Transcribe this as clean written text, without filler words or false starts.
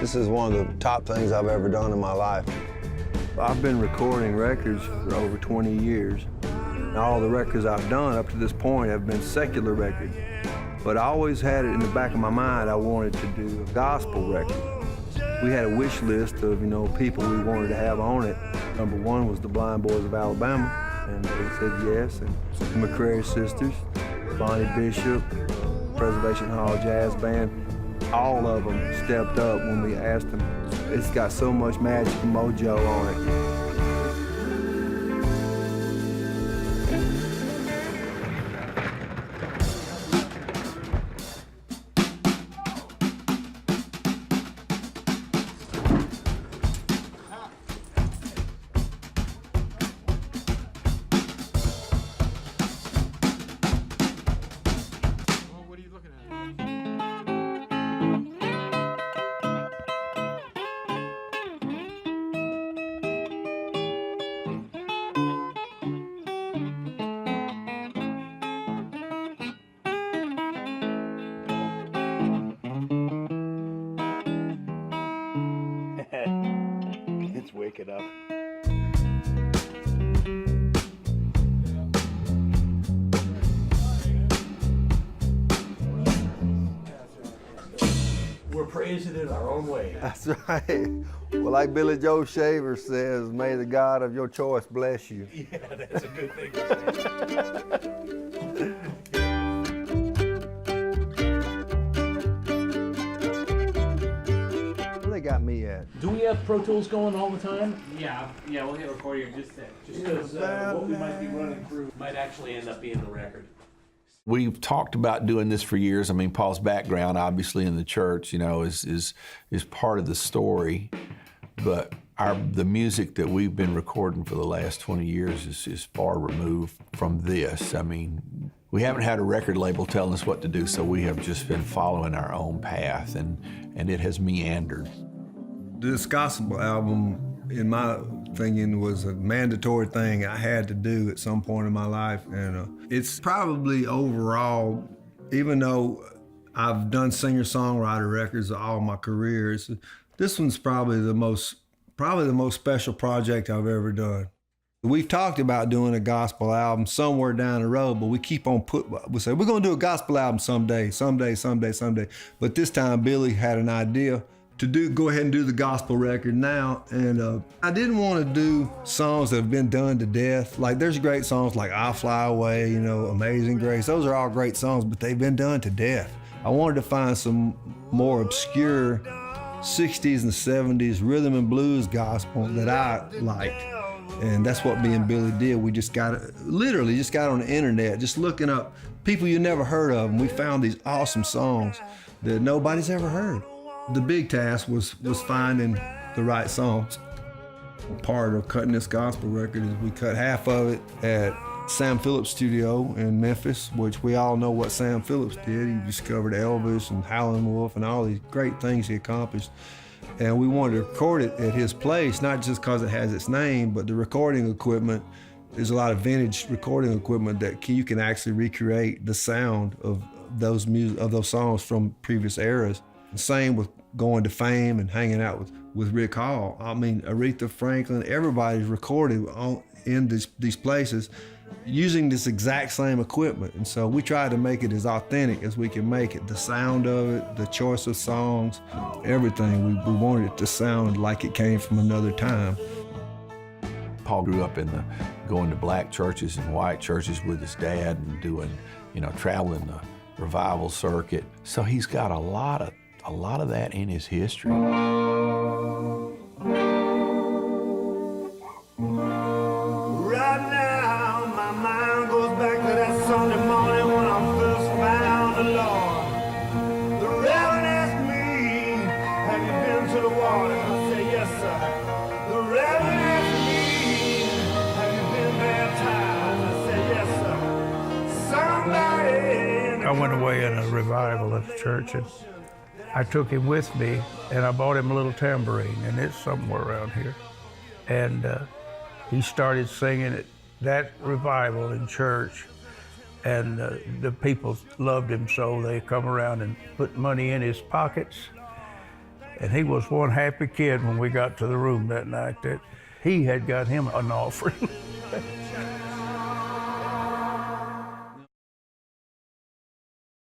This is one of the top things I've ever done in my life. I've been recording records for over 20 years. And all the records I've done up to this point have been secular records. But I always had it in the back of my mind I wanted to do a gospel record. We had a wish list of, people we wanted to have on it. Number one was the Blind Boys of Alabama, and they said yes. And the McCrary Sisters, Bonnie Bishop, Preservation Hall Jazz Band, all of them stepped up when we asked them. It's got so much magic and mojo on it. It's wicked up. We're praising it our own way. That's right. Well, like Billy Joe Shaver says, may the God of your choice bless you. Yeah, that's a good thing to say. Where they got me at? Do we have Pro Tools going all the time? Yeah, we'll hit record here in just a sec. Just because what we might be running through might actually end up being the record. We've talked about doing this for years. I mean, Paul's background, obviously, in the church, is part of the story. But the music that we've been recording for the last 20 years is far removed from this. I mean, we haven't had a record label telling us what to do, so we have just been following our own path, and it has meandered. This gospel album, in my opinion, was a mandatory thing I had to do at some point in my life. And it's probably overall, even though I've done singer-songwriter records all my career, this one's probably the most special project I've ever done. We've talked about doing a gospel album somewhere down the road, but we keep on we say, we're gonna do a gospel album someday. But this time Billy had an idea to go ahead and do the gospel record now. And I didn't want to do songs that have been done to death. Like, there's great songs like I'll Fly Away, Amazing Grace. Those are all great songs, but they've been done to death. I wanted to find some more obscure 60s and 70s rhythm and blues gospel that I liked. And that's what me and Billy did. We literally just got on the internet, just looking up people you never heard of, and we found these awesome songs that nobody's ever heard. The big task was finding the right songs. Part of cutting this gospel record is we cut half of it at Sam Phillips studio in Memphis, which we all know what Sam Phillips did. He discovered Elvis and Howlin' Wolf and all these great things he accomplished. And we wanted to record it at his place, not just because it has its name, but the recording equipment. There's a lot of vintage recording equipment that you can actually recreate the sound of those songs from previous eras. Same with going to Fame and hanging out with Rick Hall. I mean, Aretha Franklin, everybody's recorded in these places using this exact same equipment. And so we tried to make it as authentic as we can make it. The sound of it, the choice of songs, everything. We wanted it to sound like it came from another time. Paul grew up going to black churches and white churches with his dad and doing, traveling the revival circuit. So he's got a lot of that in his history. Right now, my mind goes back to that Sunday morning when I first found the Lord. The Reverend asked me, have you been to the water? I said, yes, sir. The Reverend asked me, have you been baptized? I said, yes, sir. Somebody... I went away in a revival at the church, and I took him with me, and I bought him a little tambourine, and it's somewhere around here. And he started singing it that revival in church, and the people loved him so they come around and put money in his pockets. And he was one happy kid when we got to the room that night that he had got him an offering.